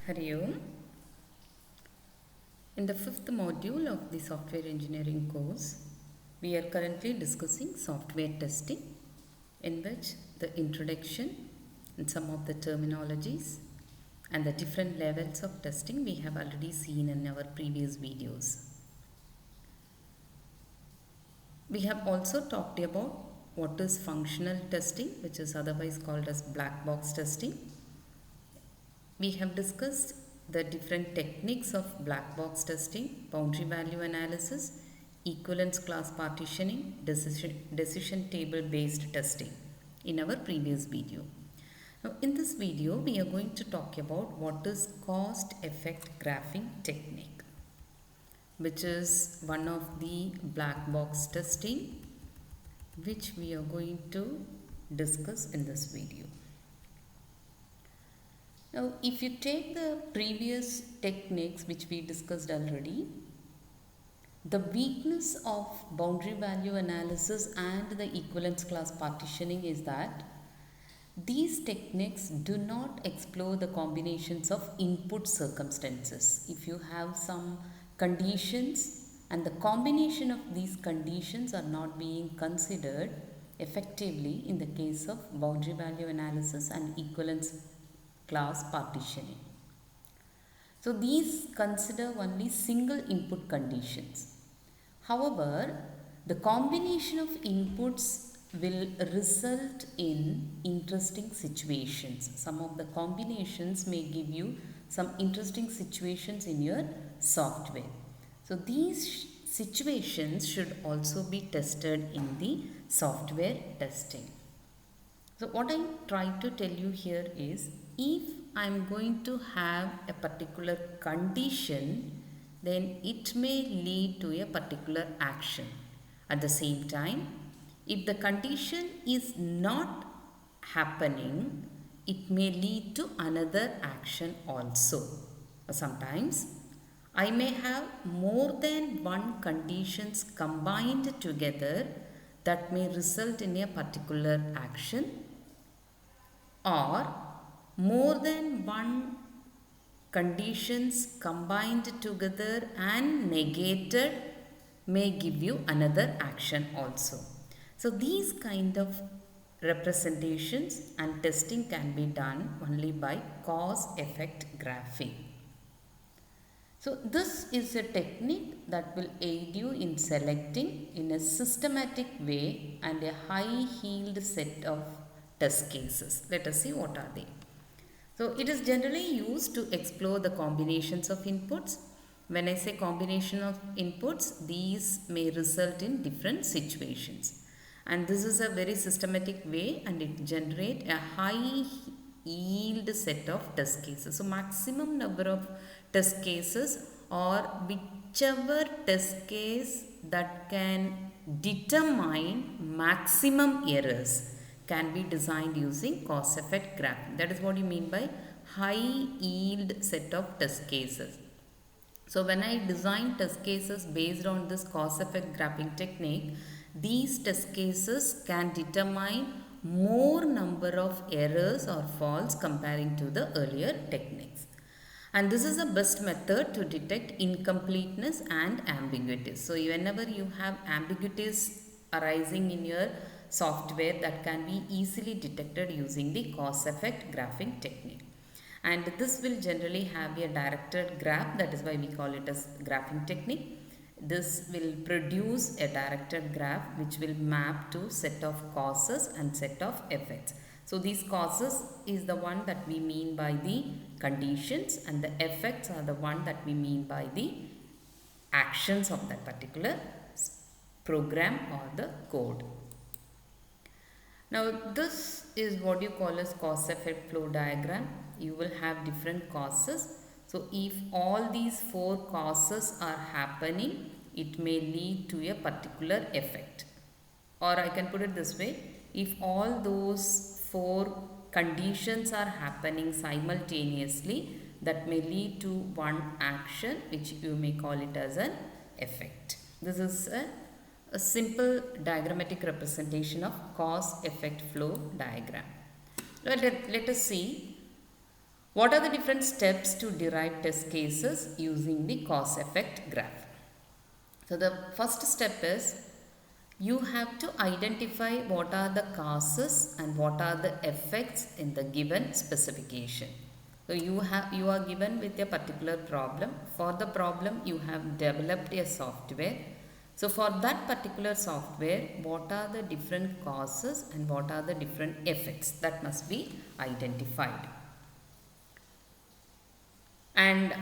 Hari Om. In the fifth module of the software engineering course, we are currently discussing software testing, in which the introduction and some of the terminologies and the different levels of testing we have already seen in our previous videos. We have also talked about what is functional testing, which is otherwise called as black box testing. We have discussed the different techniques of black box testing, boundary value analysis, equivalence class partitioning, decision table based testing in our previous video. Now in this video we are going to talk about what is cause effect graphing technique, which is one of the black box testing which we are going to discuss in this video. Now, if you take the previous techniques which we discussed already, the weakness of boundary value analysis and the equivalence class partitioning is that these techniques do not explore the combinations of input circumstances. If you have some conditions and the combination of these conditions are not being considered effectively in the case of boundary value analysis and equivalence class partitioning. So these consider only single input conditions. However, the combination of inputs will result in interesting situations. Some of the combinations may give you some interesting situations in your software. So these situations should also be tested in the software testing. So what I try to tell you here is, if I am going to have a particular condition, then it may lead to a particular action. At the same time, if the condition is not happening, it may lead to another action also. Sometimes I may have more than one conditions combined together that may result in a particular action, or more than one conditions combined together and negated may give you another action also. So these kind of representations and testing can be done only by cause effect graphing. So this is a technique that will aid you in selecting in a systematic way and a high yield set of test cases. Let us see what are they. So it is generally used to explore the combinations of inputs. When I say combination of inputs, these may result in different situations. And this is a very systematic way, and it generates a high yield set of test cases. So maximum number of test cases, or whichever test case that can determine maximum errors, can be designed using cause effect graphing. That is what you mean by high yield set of test cases. So when I design test cases based on this cause effect graphing technique, these test cases can determine more number of errors or faults comparing to the earlier techniques. And this is the best method to detect incompleteness and ambiguities. So whenever you have ambiguities arising in your software, that can be easily detected using the cause effect graphing technique. And this will generally have a directed graph, that is why we call it as graphing technique. This will produce a directed graph which will map to set of causes and set of effects. So these causes is the one that we mean by the conditions, and the effects are the one that we mean by the actions of that particular program or the code. Now this is what you call as cause effect flow diagram. You will have different causes. So if all these four causes are happening, it may lead to a particular effect. Or I can put it this way, if all those four conditions are happening simultaneously, that may lead to one action, which you may call it as an effect. This is a simple diagrammatic representation of cause effect flow diagram. Let us see What are the different steps to derive test cases using the cause effect graph? So the first step is you have to identify what are the causes and what are the effects in the given specification. So you are given with a particular problem. For the problem you have developed a software. So for that particular software, what are the different causes and what are the different effects that must be identified. And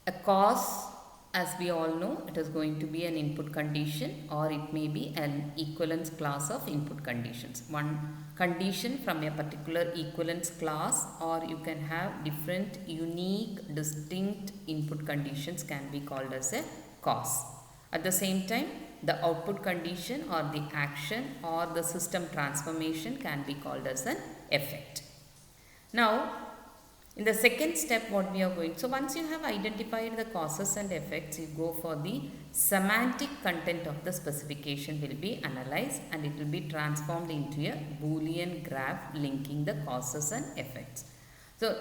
a cause, as we all know, it is going to be an input condition or it may be an equivalence class of input conditions. One condition from a particular equivalence class, or you can have different unique distinct input conditions can be called as a cause. At the same time, the output condition or the action or the system transformation can be called as an effect. Now, in the second step, what we are going, so once you have identified the causes and effects, you go for the semantic content of the specification will be analyzed and it will be transformed into a Boolean graph linking the causes and effects. So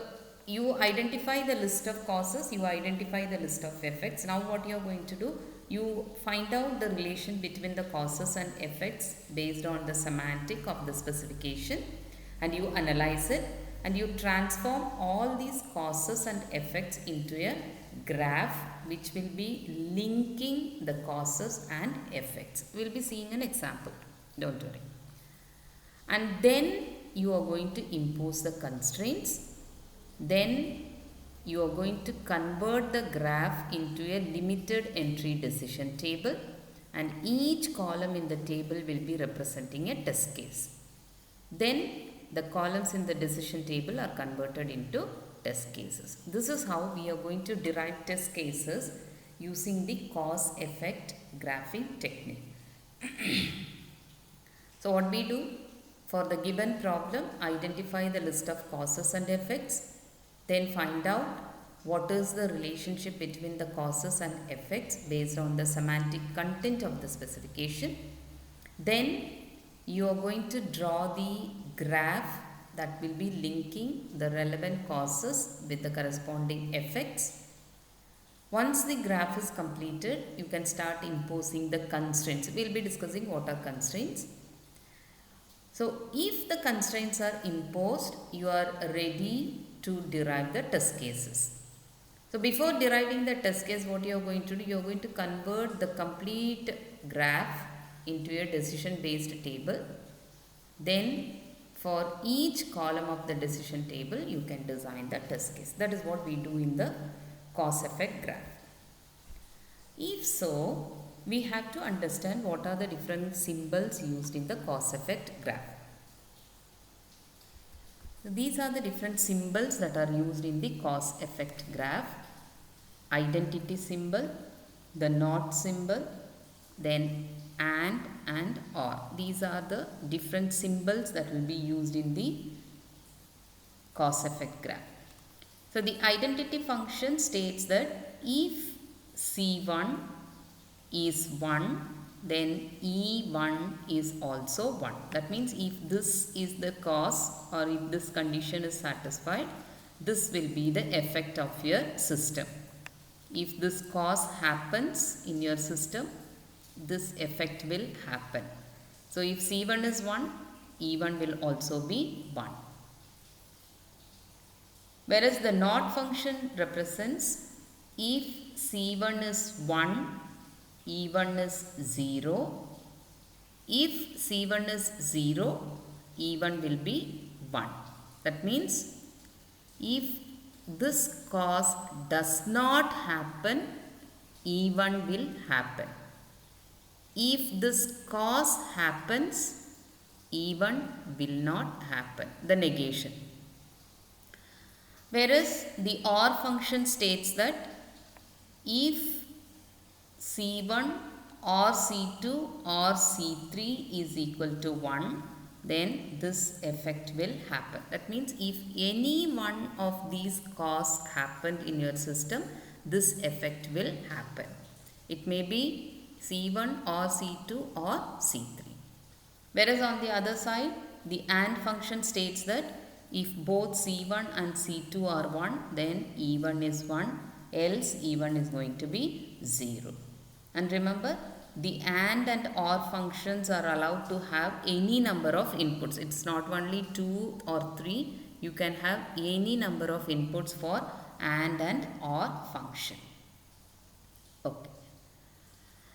you identify the list of causes, you identify the list of effects. Now what you are going to do, you find out the relation between the causes and effects based on the semantic of the specification and you analyze it. And you transform all these causes and effects into a graph which will be linking the causes and effects. We will be seeing an example, don't worry. And then you are going to impose the constraints. Then you are going to convert the graph into a limited entry decision table and each column in the table will be representing a test case. Then the columns in the decision table are converted into test cases. This is how we are going to derive test cases using the cause effect graphing technique. So what we do, for the given problem, identify the list of causes and effects, then find out what is the relationship between the causes and effects based on the semantic content of the specification. Then you are going to draw the graph that will be linking the relevant causes with the corresponding effects. Once the graph is completed, you can start imposing the constraints. We will be discussing what are constraints. So if the constraints are imposed, you are ready to derive the test cases. So before deriving the test case, what you are going to do, you are going to convert the complete graph into a decision based table. Then for each column of the decision table, you can design the test case. That is what we do in the cause effect graph. If so, we have to understand what are the different symbols used in the cause effect graph. So these are the different symbols that are used in the cause effect graph. Identity symbol, the not symbol, then and or. These are the different symbols that will be used in the cause effect graph. So the identity function states that if C1 is 1, then E1 is also 1. That means if this is the cause or if this condition is satisfied, this will be the effect of your system. If this cause happens in your system, this effect will happen. So if C1 is 1, E1 will also be 1. Whereas the not function represents if C1 is 1, E1 is 0. If C1 is 0, E1 will be 1. That means if this cause does not happen, E1 will happen. If this cause happens, E1 will not happen, the negation. Whereas the OR function states that if C1 or C2 or C3 is equal to 1, then this effect will happen. That means if any one of these causes happened in your system, this effect will happen. It may be C1 or C2 or C3. Whereas on the other side, the AND function states that If both C1 and C2 are 1, then E1 is 1, else E1 is going to be 0. And remember, the and or functions are allowed to have any number of inputs. It's not only 2 or 3. You can have any number of inputs for and or function. Okay.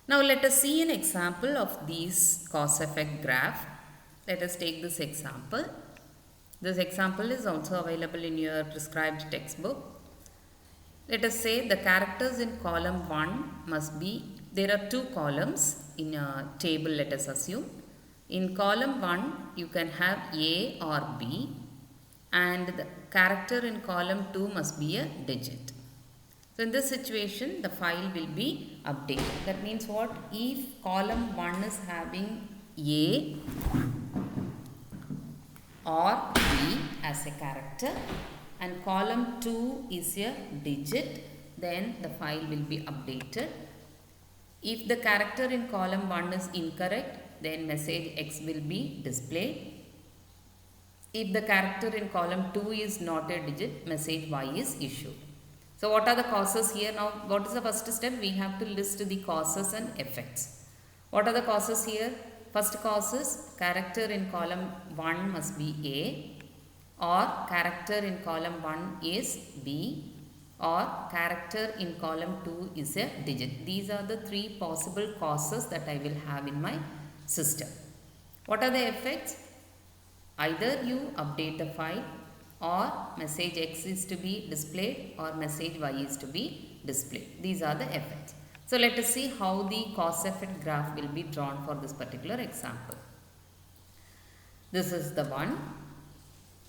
Now let us see an example of these cause effect graph. Let us take this example. This example is also available in your prescribed textbook. Let us say the characters in column 1 must be, there are two columns in a table, let us assume. In column 1 you can have A or B, and the character in column 2 must be a digit. So in this situation the file will be updated. That means what? If column 1 is having A or B as a character and column 2 is a digit, then the file will be updated. If the character in column 1 is incorrect, then message X will be displayed. If the character in column 2 is not a digit, message Y is issued. So what are the causes here? Now what is the first step? We have to list the causes and effects. What are the causes here? First cause is character in column 1 must be A, or character in column 1 is B, or character in column 2 is a digit. These are the three possible causes that I will have in my system. What are the effects? Either you update the file, or message X is to be displayed, or message Y is to be displayed. These are the effects. So let us see how the cause effect graph will be drawn for this particular example. This is the one.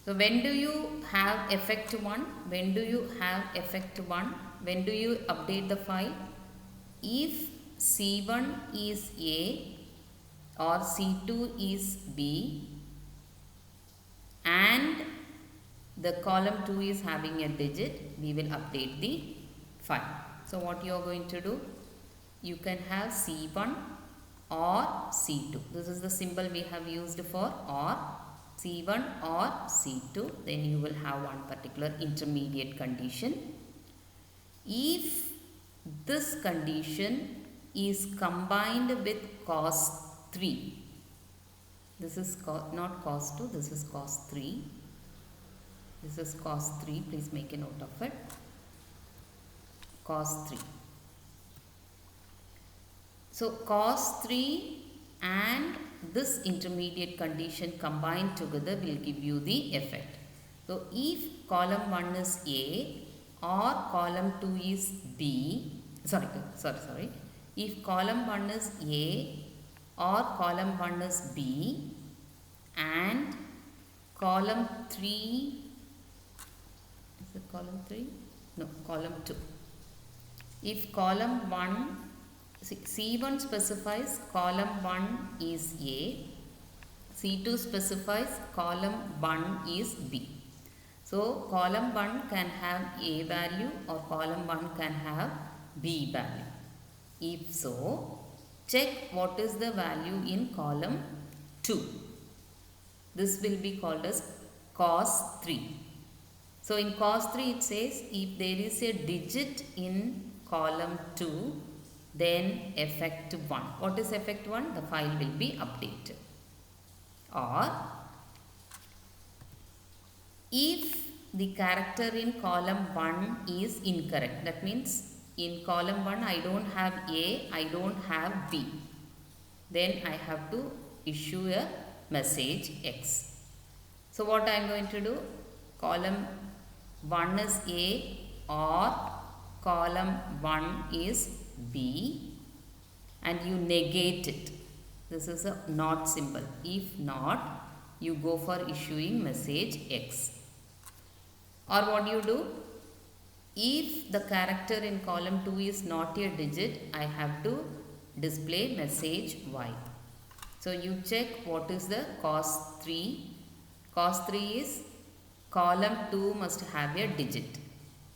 So when do you have effect 1? When do you have effect 1? When do you update the file? If C1 is A or C2 is B and the column 2 is having a digit, we will update the file. So what you are going to do? You can have C1 or C2. This is the symbol we have used for or. C1 or C2. Then you will have one particular intermediate condition. If this condition is combined with cos 3. This is not cos 2. This is cos 3. This is cos 3. Please make a note of it. Cos 3. So cos 3 and this intermediate condition combined together will give you the effect. So if column 1 is A or column 2 is B, sorry. If column 1 is A or column 1 is B and column 3, is it column 3? No, column 2. If column 1, C1 specifies column 1 is A, C2 specifies column 1 is B. So column 1 can have A value or column 1 can have B value. If so, check what is the value in column 2. This will be called as cos 3. So in cos 3 it says if there is a digit in column 2, then effect 1. What is effect 1? The file will be updated. Or if the character in column 1 is incorrect, that means in column 1 I don't have A, I don't have B, then I have to issue a message X. So what I am going to do? Column 1 is A or column 1 is B and you negate it. This is a not symbol. If not, you go for issuing message X. Or what you do? If the character in column 2 is not a digit, I have to display message Y. So you check what is the cos 3. Cos 3 is column 2 must have a digit.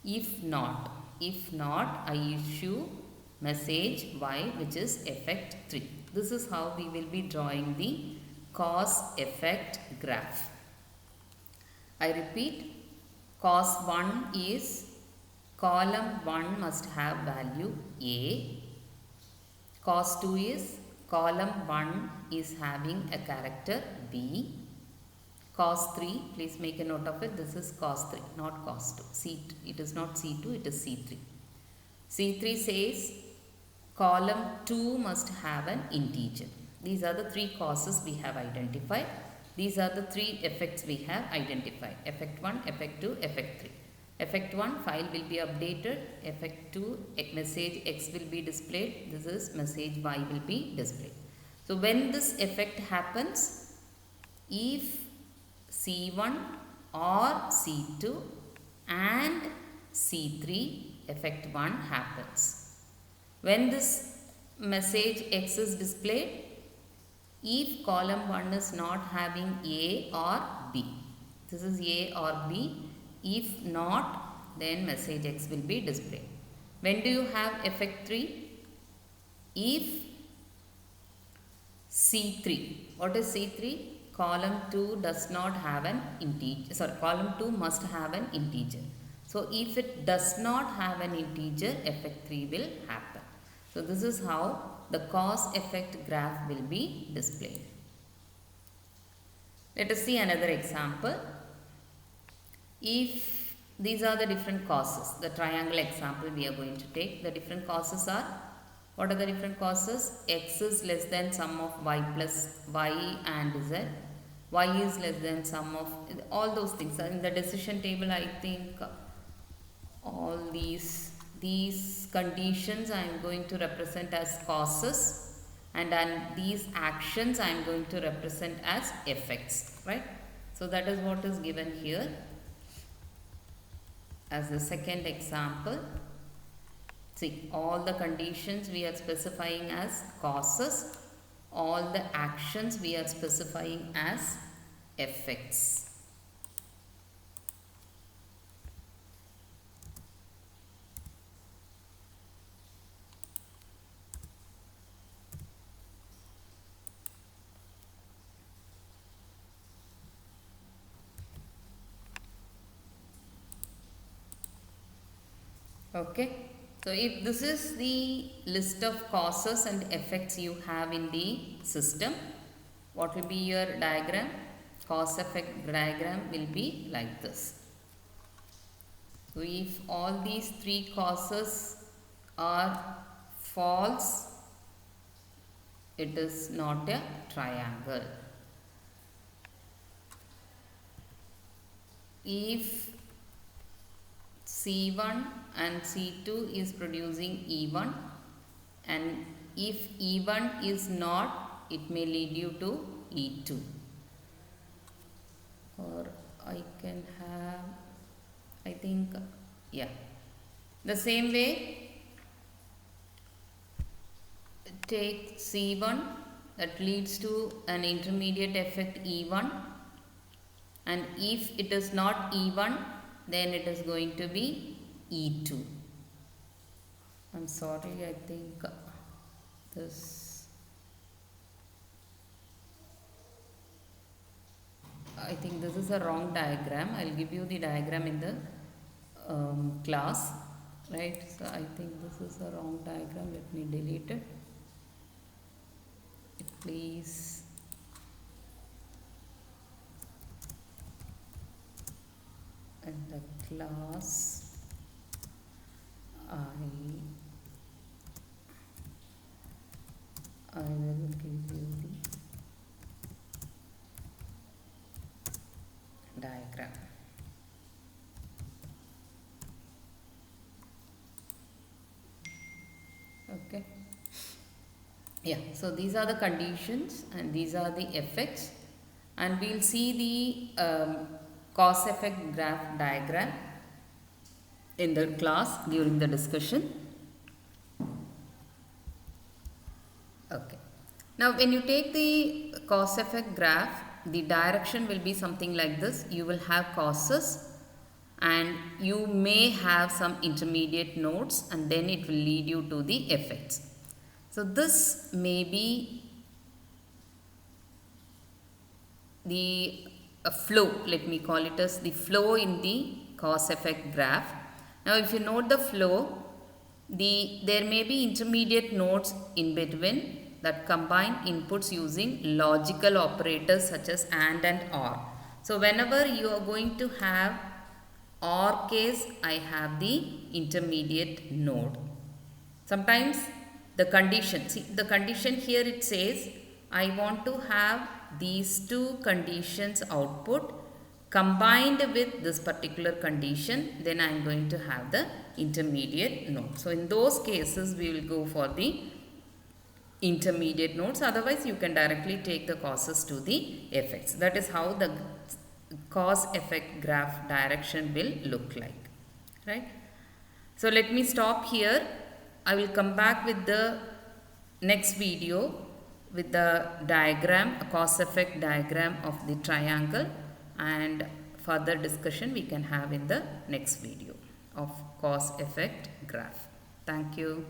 If not, I issue message Y, which is effect 3. This is how we will be drawing the cause effect graph. I repeat, cos 1 is column 1 must have value A. Cos 2 is column 1 is having a character B. Cos 3, please make a note of it, this is cos 3, not cos 2. It is not C2, it is C3. C3 says column 2 must have an integer. These are the three causes we have identified. These are the three effects we have identified. Effect 1, effect 2, effect 3. Effect 1, file will be updated. Effect 2, message X will be displayed. This is message Y will be displayed. So when this effect happens, if C1 or C2 and C3, effect 1 happens. When this message X is displayed, if column 1 is not having A or B, this is A or B. If not, then message X will be displayed. When do you have effect 3? If C3, what is C3? Column 2 does not have an integer, column 2 must have an integer. So if it does not have an integer, effect 3 will happen. So this is how the cause effect graph will be displayed. Let us see another example. If these are the different causes, the triangle example we are going to take, the different causes are, what are the different causes? X is less than sum of y plus y and z. Y is less than sum of all those things. In the decision table, I think all these conditions I am going to represent as causes, and these actions I am going to represent as effects, right? So that is what is given here as the second example. See, all the conditions we are specifying as causes, all the actions we are specifying as effects. Okay. So if this is the list of causes and effects you have in the system, what will be your diagram? Cause effect diagram will be like this. So if all these three causes are false, it is not a triangle. If C1 and C2 is producing E1, and if E1 is not, it may lead you to E2. Or I can have, I think, yeah. The same way, take C1 that leads to an intermediate effect E1, and if it is not E1, then it is going to be E2. I'm sorry, I think this is a wrong diagram. I'll give you the diagram in the class, right? So I think this is a wrong diagram. Let me delete it. Please. And the class I will give you the diagram. Okay. Yeah, so these are the conditions and these are the effects, and we'll see the cause effect graph diagram in the class during the discussion. Okay. Now when you take the cause effect graph, the direction will be something like this. You will have causes and you may have some intermediate nodes, and then it will lead you to the effects. So this may be the a flow, let me call it as the flow in the cause effect graph. Now if you note the flow, there may be intermediate nodes in between that combine inputs using logical operators such as AND and OR. So whenever you are going to have OR case, I have the intermediate node. Sometimes the condition, see the condition here, it says I want to have these two conditions output combined with this particular condition, then I am going to have the intermediate node. So in those cases we will go for the intermediate nodes, otherwise you can directly take the causes to the effects. That is how the cause effect graph direction will look like, right? So let me stop here. I will come back with the next video with the diagram, a cause effect diagram of the triangle, and further discussion we can have in the next video of cause effect graph. Thank you.